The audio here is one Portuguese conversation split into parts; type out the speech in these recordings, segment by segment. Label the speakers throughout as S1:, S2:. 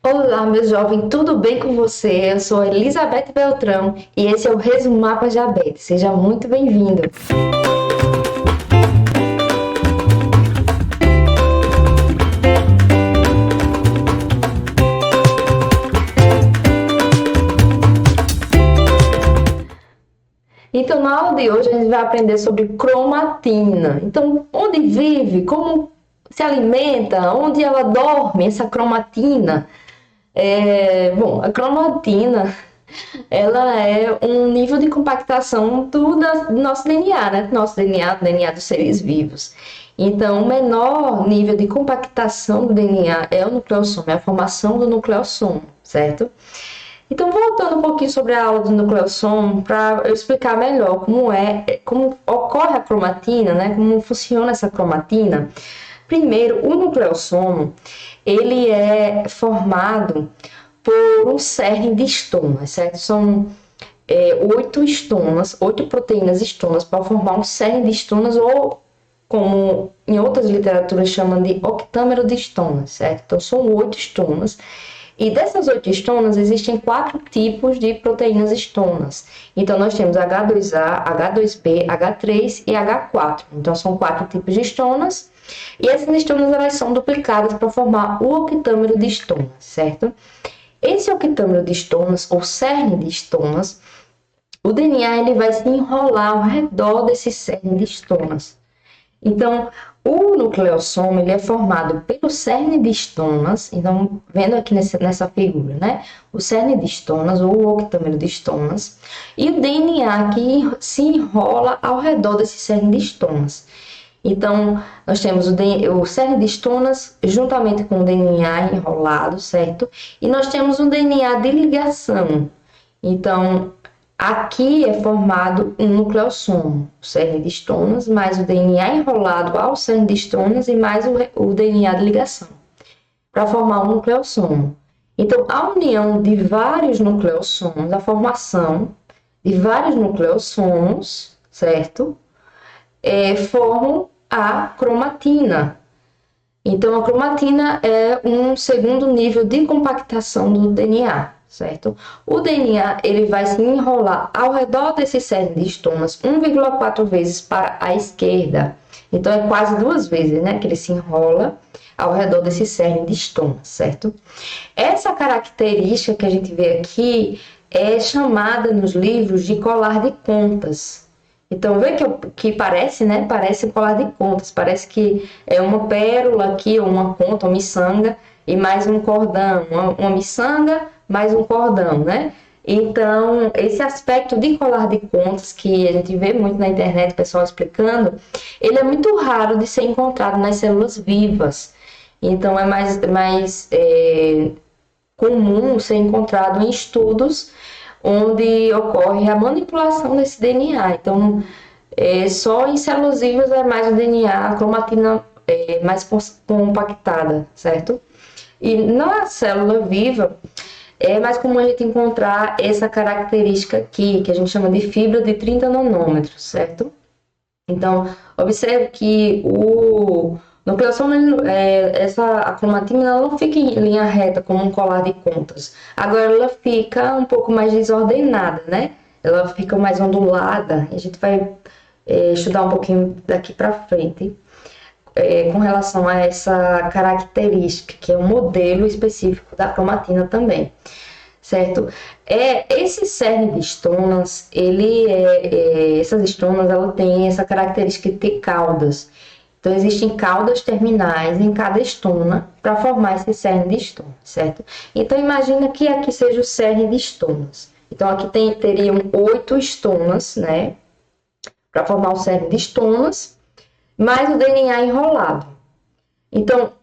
S1: Olá, meu jovem, tudo bem com você? Eu sou Elizabeth Beltrão e esse é o Resumo Mapa Diabetes. Seja muito bem-vindo. Então, na aula de hoje, a gente vai aprender sobre cromatina. Então, onde vive, como se alimenta, onde ela dorme, essa cromatina. Bom, a cromatina ela é um nível de compactação do nosso DNA, né? Do nosso DNA, do DNA dos seres vivos. Então, o menor nível de compactação do DNA é o nucleossomo, é a formação do nucleossomo, certo? Então, voltando um pouquinho sobre a aula do nucleossomo, para eu explicar melhor como ocorre a cromatina, né? Como funciona essa cromatina. Primeiro, o nucleossomo, ele é formado por um cerne de estonas, certo? São 8 proteínas estonas para formar um cerne de estonas, ou como em outras literaturas chamam de octâmero de estonas, certo? Então são 8 estonas. E dessas 8 estonas existem 4 tipos de proteínas estonas. Então nós temos H2A, H2B, H3 e H4. Então são 4 tipos de estonas. E essas estonas elas são duplicadas para formar o octâmero de estonas, certo? Esse octâmero de estonas, ou cerne de estonas, o DNA ele vai se enrolar ao redor desse cerne de estonas. Então, o nucleossomo ele é formado pelo cerne de estonas. Então, vendo aqui nessa figura, né? O cerne de estonas, ou o octâmero de estonas, e o DNA que se enrola ao redor desse cerne de estonas. Então, nós temos o cerne de estonas juntamente com o DNA enrolado, certo? E nós temos um DNA de ligação. Então, aqui é formado um nucleossomo, o cerne de estonas, mais o DNA enrolado ao cerne de estonas e mais o DNA de ligação, para formar um nucleossomo. Então, a união de vários nucleossomos, a formação de vários nucleossomos, certo? Formam a cromatina. Então, a cromatina é um segundo nível de compactação do DNA, certo? O DNA ele vai se enrolar ao redor desse cerne de estonas 1,4 vezes para a esquerda. Então, é quase 2 vezes, né, que ele se enrola ao redor desse cerne de estonas, certo? Essa característica que a gente vê aqui é chamada nos livros de colar de contas. Então, vê que parece, né? Parece um colar de contas. Parece que é uma pérola aqui, ou uma conta, uma miçanga, e mais um cordão. Uma miçanga, mais um cordão, né? Então, esse aspecto de colar de contas, que a gente vê muito na internet, o pessoal explicando, ele é muito raro de ser encontrado nas células vivas. Então, é mais comum ser encontrado em estudos onde ocorre a manipulação desse DNA. Então, só em células vivas é mais o DNA, a cromatina mais compactada, certo? E na célula viva, é mais comum a gente encontrar essa característica aqui, que a gente chama de fibra de 30 nanômetros, certo? Então, observe que o nucleossomo, a cromatina ela não fica em linha reta como um colar de contas. Agora ela fica um pouco mais desordenada, né? Ela fica mais ondulada. A gente vai estudar um pouquinho daqui para frente com relação a essa característica, que é um modelo específico da cromatina também, certo? Esse cerne de estonas, essas estonas, ela tem essa característica de ter caudas. Então, existem caudas terminais em cada estona para formar esse cerne de estonas, certo? Então, imagina que aqui seja o cerne de estonas. Então, aqui teriam 8 estonas, né? Para formar o cerne de estonas, mais o DNA enrolado. Então,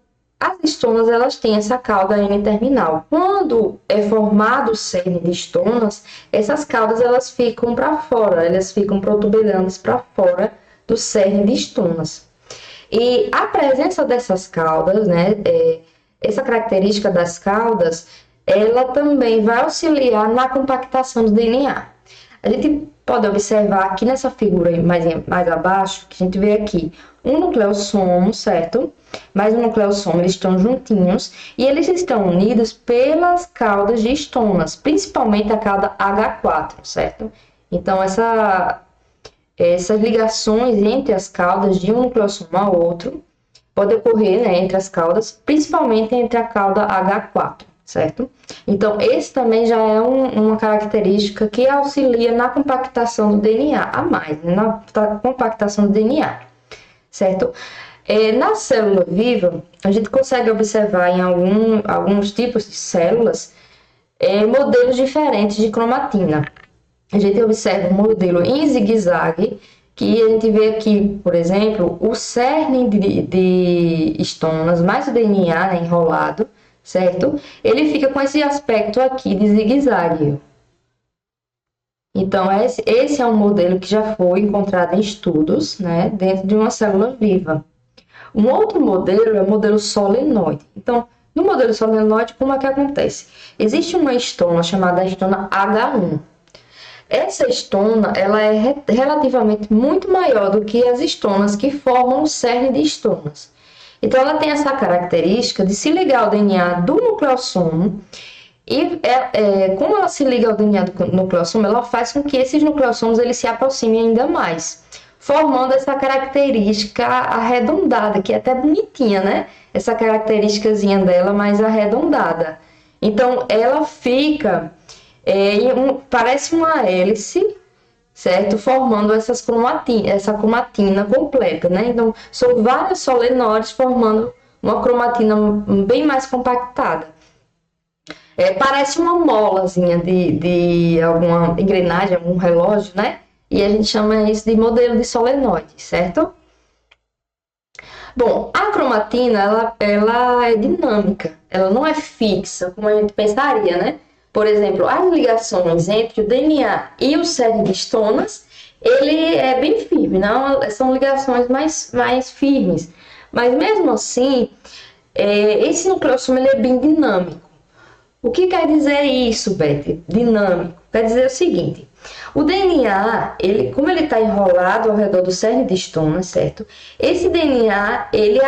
S1: as estonas, elas têm essa cauda N-terminal. Quando é formado o cerne de estonas, essas caudas, elas ficam para fora, elas ficam protuberantes para fora do cerne de estonas. E a presença dessas caudas, né, essa característica das caudas, ela também vai auxiliar na compactação do DNA. A gente pode observar aqui nessa figura mais abaixo, que a gente vê aqui um nucleossomo, certo? Mais um nucleossomo, eles estão juntinhos e eles estão unidos pelas caudas de estonas, principalmente a cauda H4, certo? Então, essas ligações entre as caudas de um nucleossomo ao outro pode ocorrer, né, entre as caudas, principalmente entre a cauda H4, certo? Então, esse também já é uma característica que auxilia na compactação do DNA, a mais, né, na compactação do DNA, certo? Na célula viva, a gente consegue observar em alguns tipos de células modelos diferentes de cromatina. A gente observa um modelo em zigue-zague, que a gente vê aqui, por exemplo, o cerne de estonas, mais o DNA, né, enrolado, certo? Ele fica com esse aspecto aqui de zigue-zague. Então, esse é um modelo que já foi encontrado em estudos, né, dentro de uma célula viva. Um outro modelo é o modelo solenoide. Então, no modelo solenoide, como é que acontece? Existe uma estona chamada estona H1. Essa estona, ela é relativamente muito maior do que as estonas que formam o cerne de estonas. Então, ela tem essa característica de se ligar ao DNA do nucleossomo e, como ela se liga ao DNA do nucleossomo, ela faz com que esses nucleossomos eles se aproximem ainda mais, formando essa característica arredondada, que é até bonitinha, né? Essa característicazinha dela mais arredondada. Então, ela fica... parece uma hélice, certo? Formando essa cromatina completa, né? Então, são vários solenoides formando uma cromatina bem mais compactada. Parece uma molazinha de alguma engrenagem, algum relógio, né? E a gente chama isso de modelo de solenoide, certo? Bom, a cromatina, ela é dinâmica, ela não é fixa, como a gente pensaria, né? Por exemplo, as ligações entre o DNA e o cerne de estonas, ele é bem firme, não? São ligações mais firmes. Mas mesmo assim, esse nucleossomo ele é bem dinâmico. O que quer dizer isso, Beth? Dinâmico. Quer dizer o seguinte, o DNA, como ele está enrolado ao redor do cerne de estonas, certo? Esse DNA, ele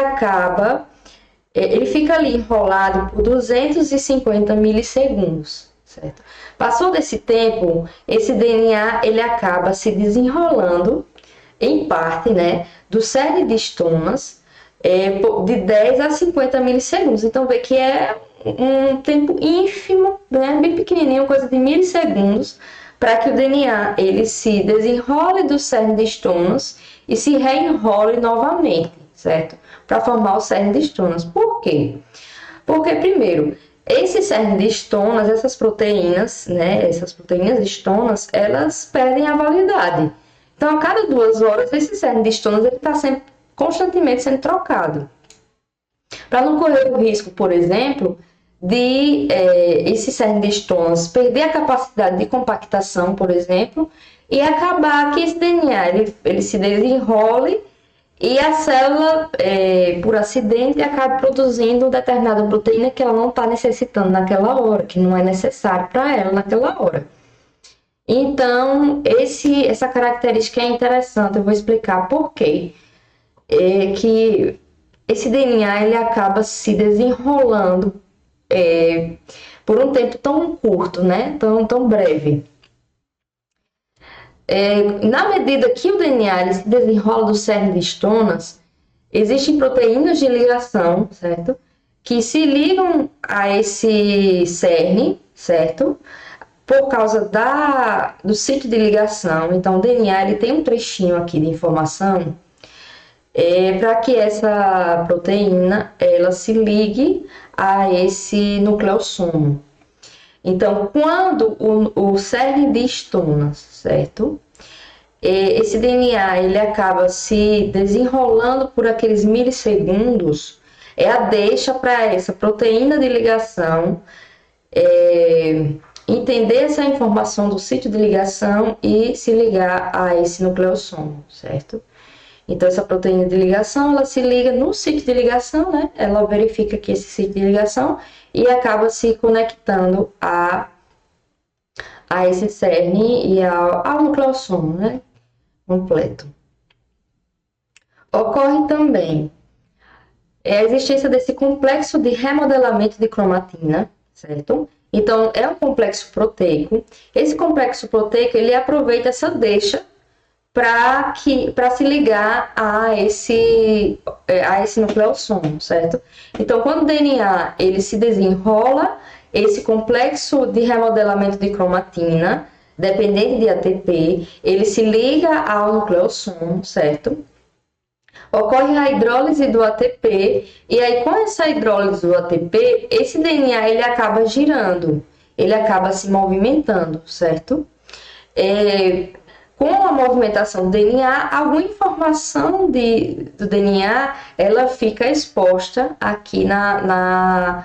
S1: fica ali enrolado por 250 milissegundos, certo? Passou desse tempo, esse DNA ele acaba se desenrolando em parte, né, do cerne de estonas de 10 a 50 milissegundos. Então, vê que é um tempo ínfimo, né, bem pequenininho, coisa de milissegundos, para que o DNA ele se desenrole do cerne de estonas e se reenrole novamente, certo? Para formar o cerne de estonas. Por quê? Porque, primeiro, esse cerne de estonas, essas proteínas, né, essas proteínas de estonas, elas perdem a validade. Então, a cada 2 horas, esse cerne de estonas está constantemente sendo trocado. Para não correr o risco, por exemplo, de esse cerne de estonas perder a capacidade de compactação, por exemplo, e acabar que esse DNA ele se desenrole e a célula, por acidente, acaba produzindo determinada proteína que ela não está necessitando naquela hora, que não é necessário para ela naquela hora. Então, essa característica é interessante, eu vou explicar por quê. Que esse DNA ele acaba se desenrolando por um tempo tão curto, né? Tão breve. Na medida que o DNA ele se desenrola do cerne de estonas, existem proteínas de ligação, certo? Que se ligam a esse cerne, certo? Por causa do sítio de ligação. Então, o DNA ele tem um trechinho aqui de informação para que essa proteína ela se ligue a esse nucleossomo. Então, quando o cerne de estonas, certo? Esse DNA ele acaba se desenrolando por aqueles milissegundos, a deixa para essa proteína de ligação entender essa informação do sítio de ligação e se ligar a esse nucleossomo, certo? Então, essa proteína de ligação, ela se liga no sítio de ligação, né? Ela verifica que esse sítio de ligação e acaba se conectando a esse cerne e ao nucleossomo, né, completo. Ocorre também a existência desse complexo de remodelamento de cromatina, certo? Então, é um complexo proteico. Esse complexo proteico, ele aproveita essa deixa para se ligar a esse nucleossomo, certo? Então, quando o DNA ele se desenrola, esse complexo de remodelamento de cromatina, dependente de ATP, ele se liga ao nucleossomo, certo? Ocorre a hidrólise do ATP, e aí com essa hidrólise do ATP, esse DNA ele acaba girando, ele acaba se movimentando, certo? Com a movimentação do DNA, alguma informação do DNA, ela fica exposta aqui no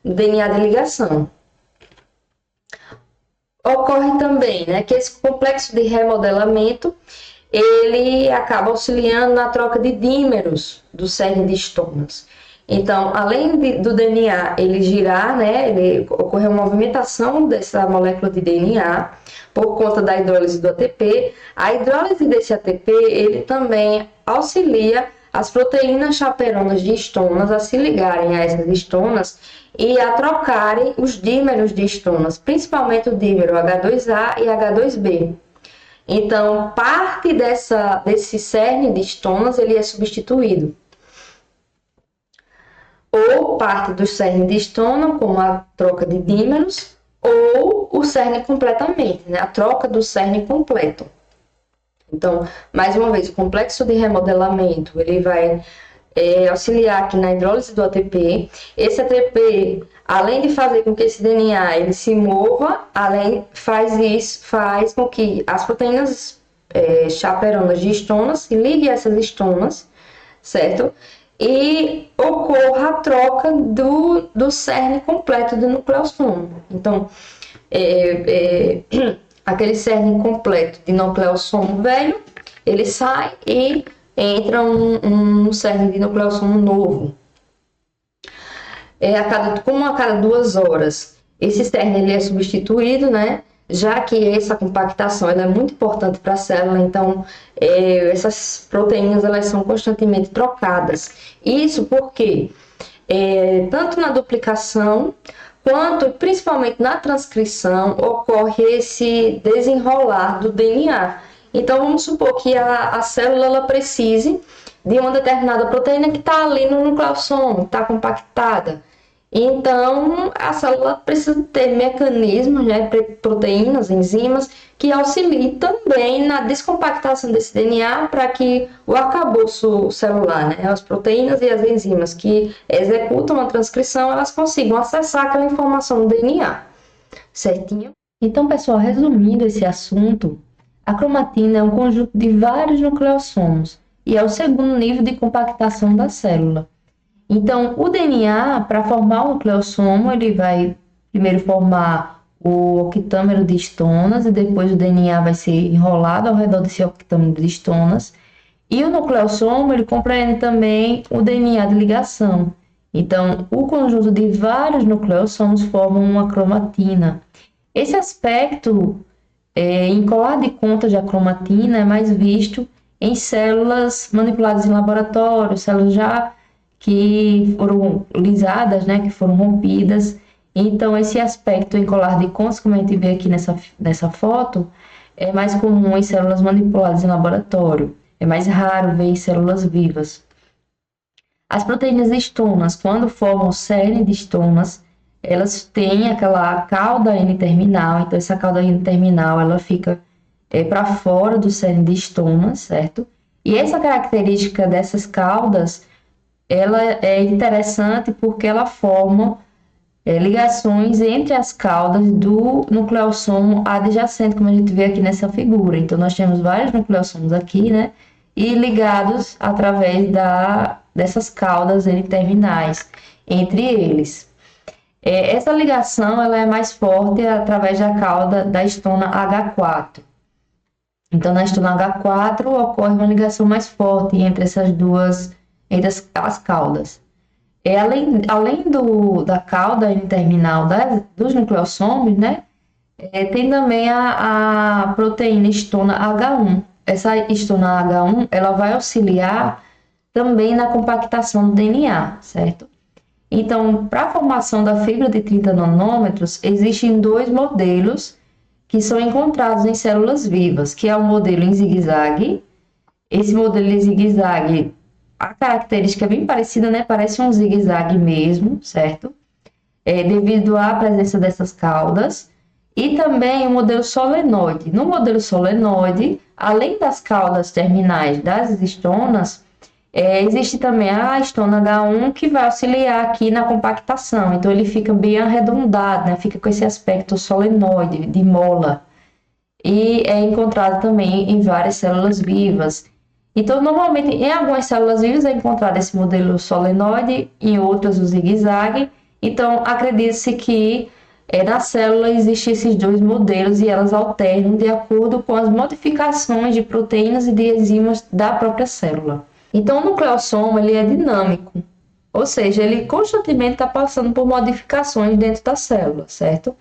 S1: DNA de ligação. Ocorre também, né, que esse complexo de remodelamento, ele acaba auxiliando na troca de dímeros do cerne de histonas. Então, além do DNA ele girar, né, ocorre uma movimentação dessa molécula de DNA por conta da hidrólise do ATP. A hidrólise desse ATP, ele também auxilia as proteínas chaperonas de histonas a se ligarem a essas histonas e a trocarem os dímeros de histonas, principalmente o dímero H2A e H2B. Então, parte desse cerne de histonas ele é substituído. Ou parte do cerne de histona, como a troca de dímeros, ou o cerne completamente, né? A troca do cerne completo. Então, mais uma vez, o complexo de remodelamento, ele vai auxiliar aqui na hidrólise do ATP. Esse ATP, além de fazer com que esse DNA ele se mova, faz com que as proteínas chaperonas de histonas se liguem a essas histonas, certo? E ocorra a troca do cerne completo do nucleossomo. Então, aquele cerne completo de nucleossomo velho, ele sai e entra um cerne de nucleossomo novo. Como a cada 2 horas, esse cerne ele é substituído, né? Já que essa compactação ela é muito importante para a célula, então essas proteínas elas são constantemente trocadas. Isso porque tanto na duplicação quanto principalmente na transcrição ocorre esse desenrolar do DNA. Então vamos supor que a célula ela precise de uma determinada proteína que está ali no nucleossomo, está compactada. Então, a célula precisa ter mecanismos, né, proteínas, enzimas, que auxiliem também na descompactação desse DNA para que o arcabouço celular, né, as proteínas e as enzimas que executam a transcrição, elas consigam acessar aquela informação do DNA, certinho? Então, pessoal, resumindo esse assunto, a cromatina é um conjunto de vários nucleossomos e é o segundo nível de compactação da célula. Então, o DNA, para formar o nucleossomo, ele vai primeiro formar o octâmero de histonas e depois o DNA vai ser enrolado ao redor desse octâmero de histonas. E o nucleossomo, ele compreende também o DNA de ligação. Então, o conjunto de vários nucleossomos formam uma cromatina. Esse aspecto, em colar de contas da cromatina, é mais visto em células manipuladas em laboratório, células já que foram lisadas, né, que foram rompidas. Então, esse aspecto em colar de contas, como a gente vê aqui nessa foto, é mais comum em células manipuladas em laboratório. É mais raro ver em células vivas. As proteínas histonas, quando formam o cerne de histonas, elas têm aquela cauda N-terminal. Então, essa cauda N-terminal, ela fica para fora do cerne de histonas, certo? E essa característica dessas caudas, ela é interessante porque ela forma ligações entre as caudas do nucleossomo adjacente, como a gente vê aqui nessa figura. Então, nós temos vários nucleossomos aqui, né? E ligados através dessas caudas N-terminais entre eles. Essa ligação ela é mais forte através da cauda da histona H4. Então, na histona H4 ocorre uma ligação mais forte entre essas duas, entre as caudas. Além da cauda N-terminal dos nucleossomos, né? Tem também a proteína histona H1. Essa histona H1, ela vai auxiliar também na compactação do DNA, certo? Então, para a formação da fibra de 30 nanômetros, existem dois modelos que são encontrados em células vivas, que é o modelo em zigue-zague. Esse modelo em zigue-zague, a característica é bem parecida, né? Parece um zigue-zague mesmo, certo? Devido à presença dessas caudas. E também o modelo solenoide. No modelo solenoide, além das caudas terminais das histonas, existe também a histona H1 que vai auxiliar aqui na compactação. Então, ele fica bem arredondado, né? Fica com esse aspecto solenoide, de mola. E é encontrado também em várias células vivas. Então, normalmente, em algumas células vivas é encontrado esse modelo solenoide, em outras o zigue-zague. Então, acredita-se que na célula existem esses dois modelos e elas alternam de acordo com as modificações de proteínas e de enzimas da própria célula. Então, o nucleossoma ele é dinâmico, ou seja, ele constantemente está passando por modificações dentro da célula, certo?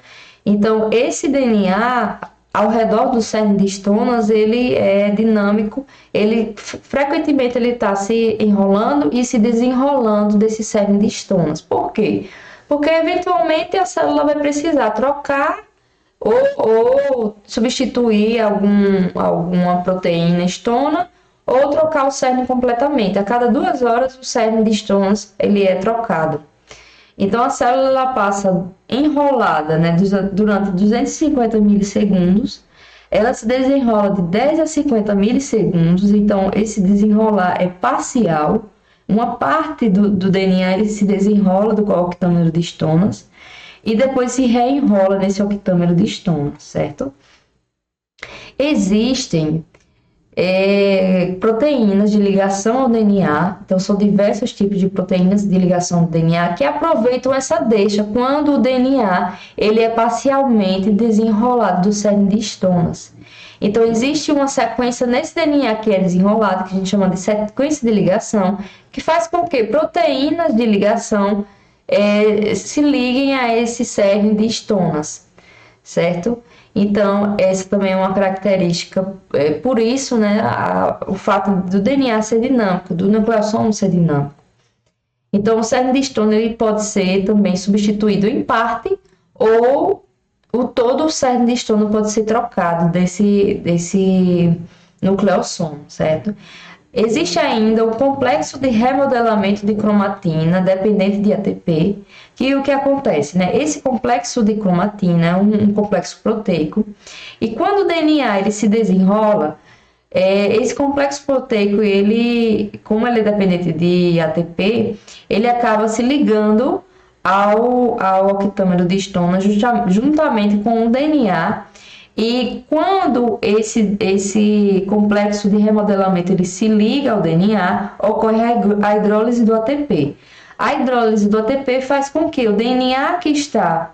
S1: Então, esse DNA ao redor do cerne de histonas, ele é dinâmico, ele frequentemente ele está se enrolando e se desenrolando desse cerne de histonas. Por quê? Porque eventualmente a célula vai precisar trocar ou substituir alguma proteína histona ou trocar o cerne completamente. A cada 2 horas o cerne de histonas ele é trocado. Então a célula ela passa enrolada, né, durante 250 milissegundos. Ela se desenrola de 10 a 50 milissegundos, então esse desenrolar é parcial. Uma parte do DNA ele se desenrola do octâmero de histonas e depois se reenrola nesse octâmero de histonas, certo? Existem proteínas de ligação ao DNA, então são diversos tipos de proteínas de ligação ao DNA que aproveitam essa deixa quando o DNA ele é parcialmente desenrolado do cerne de histonas. Então existe uma sequência nesse DNA que é desenrolado, que a gente chama de sequência de ligação, que faz com que proteínas de ligação se liguem a esse cerne de histonas, certo? Então, essa também é uma característica, por isso, né, o fato do DNA ser dinâmico, do nucleossoma ser dinâmico. Então, o cerne de histona ele pode ser também substituído em parte, ou todo o cerne de histona pode ser trocado desse nucleossoma, certo? Existe ainda o complexo de remodelamento de cromatina dependente de ATP, que o que acontece, né? Esse complexo de cromatina é um complexo proteico, e quando o DNA ele se desenrola, esse complexo proteico, como ele é dependente de ATP, ele acaba se ligando ao octâmero de histona juntamente com o DNA. E quando esse complexo de remodelamento ele se liga ao DNA, ocorre a hidrólise do ATP. A hidrólise do ATP faz com que o DNA que está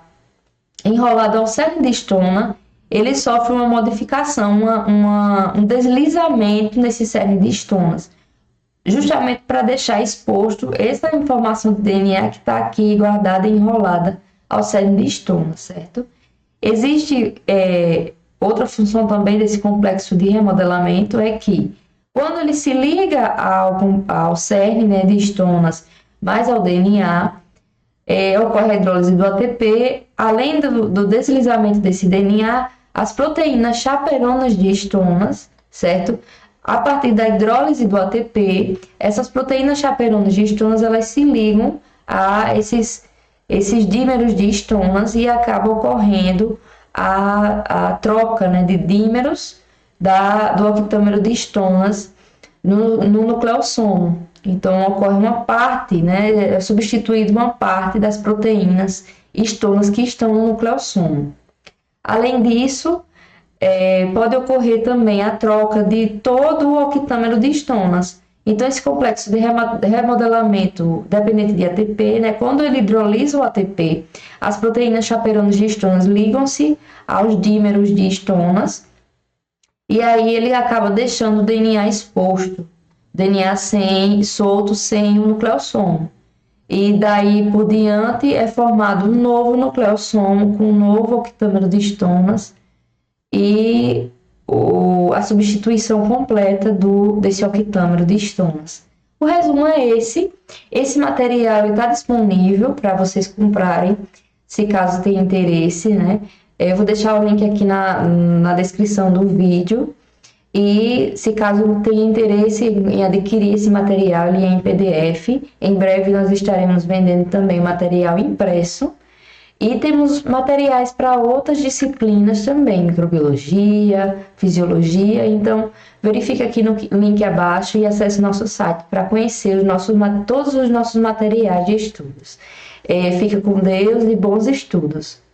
S1: enrolado ao cerne de histona, ele sofre uma modificação, um deslizamento nesse cerne de histonas, justamente para deixar exposto essa informação do DNA que está aqui guardada e enrolada ao cerne de histona, certo? Existe outra função também desse complexo de remodelamento, é que quando ele se liga ao cerne, né, de histonas mais ao DNA, ocorre a hidrólise do ATP. Além do deslizamento desse DNA, as proteínas chaperonas de histonas, certo? A partir da hidrólise do ATP, essas proteínas chaperonas de histonas, elas se ligam a esses dímeros de histonas e acaba ocorrendo a troca, né, de dímeros do octâmero de histonas no nucleossoma. Então, ocorre uma parte, né, é substituída uma parte das proteínas histonas que estão no nucleossoma. Além disso, pode ocorrer também a troca de todo o octâmero de histonas. Então, esse complexo de remodelamento dependente de ATP, né, quando ele hidrolisa o ATP, as proteínas chaperonas de histonas ligam-se aos dímeros de histonas e aí ele acaba deixando o DNA exposto, DNA solto sem o nucleossoma. E daí por diante é formado um novo nucleossomo com um novo octâmero de estonas e a substituição completa desse octâmero de estonas. O resumo é esse. Esse material está disponível para vocês comprarem, se caso tenha interesse, né? Eu vou deixar o link aqui na descrição do vídeo. E se caso tenha interesse em adquirir esse material, ele é em PDF. Em breve nós estaremos vendendo também material impresso. E temos materiais para outras disciplinas também, microbiologia, fisiologia. Então, verifique aqui no link abaixo e acesse nosso site para conhecer todos os nossos materiais de estudos. Fica com Deus e bons estudos!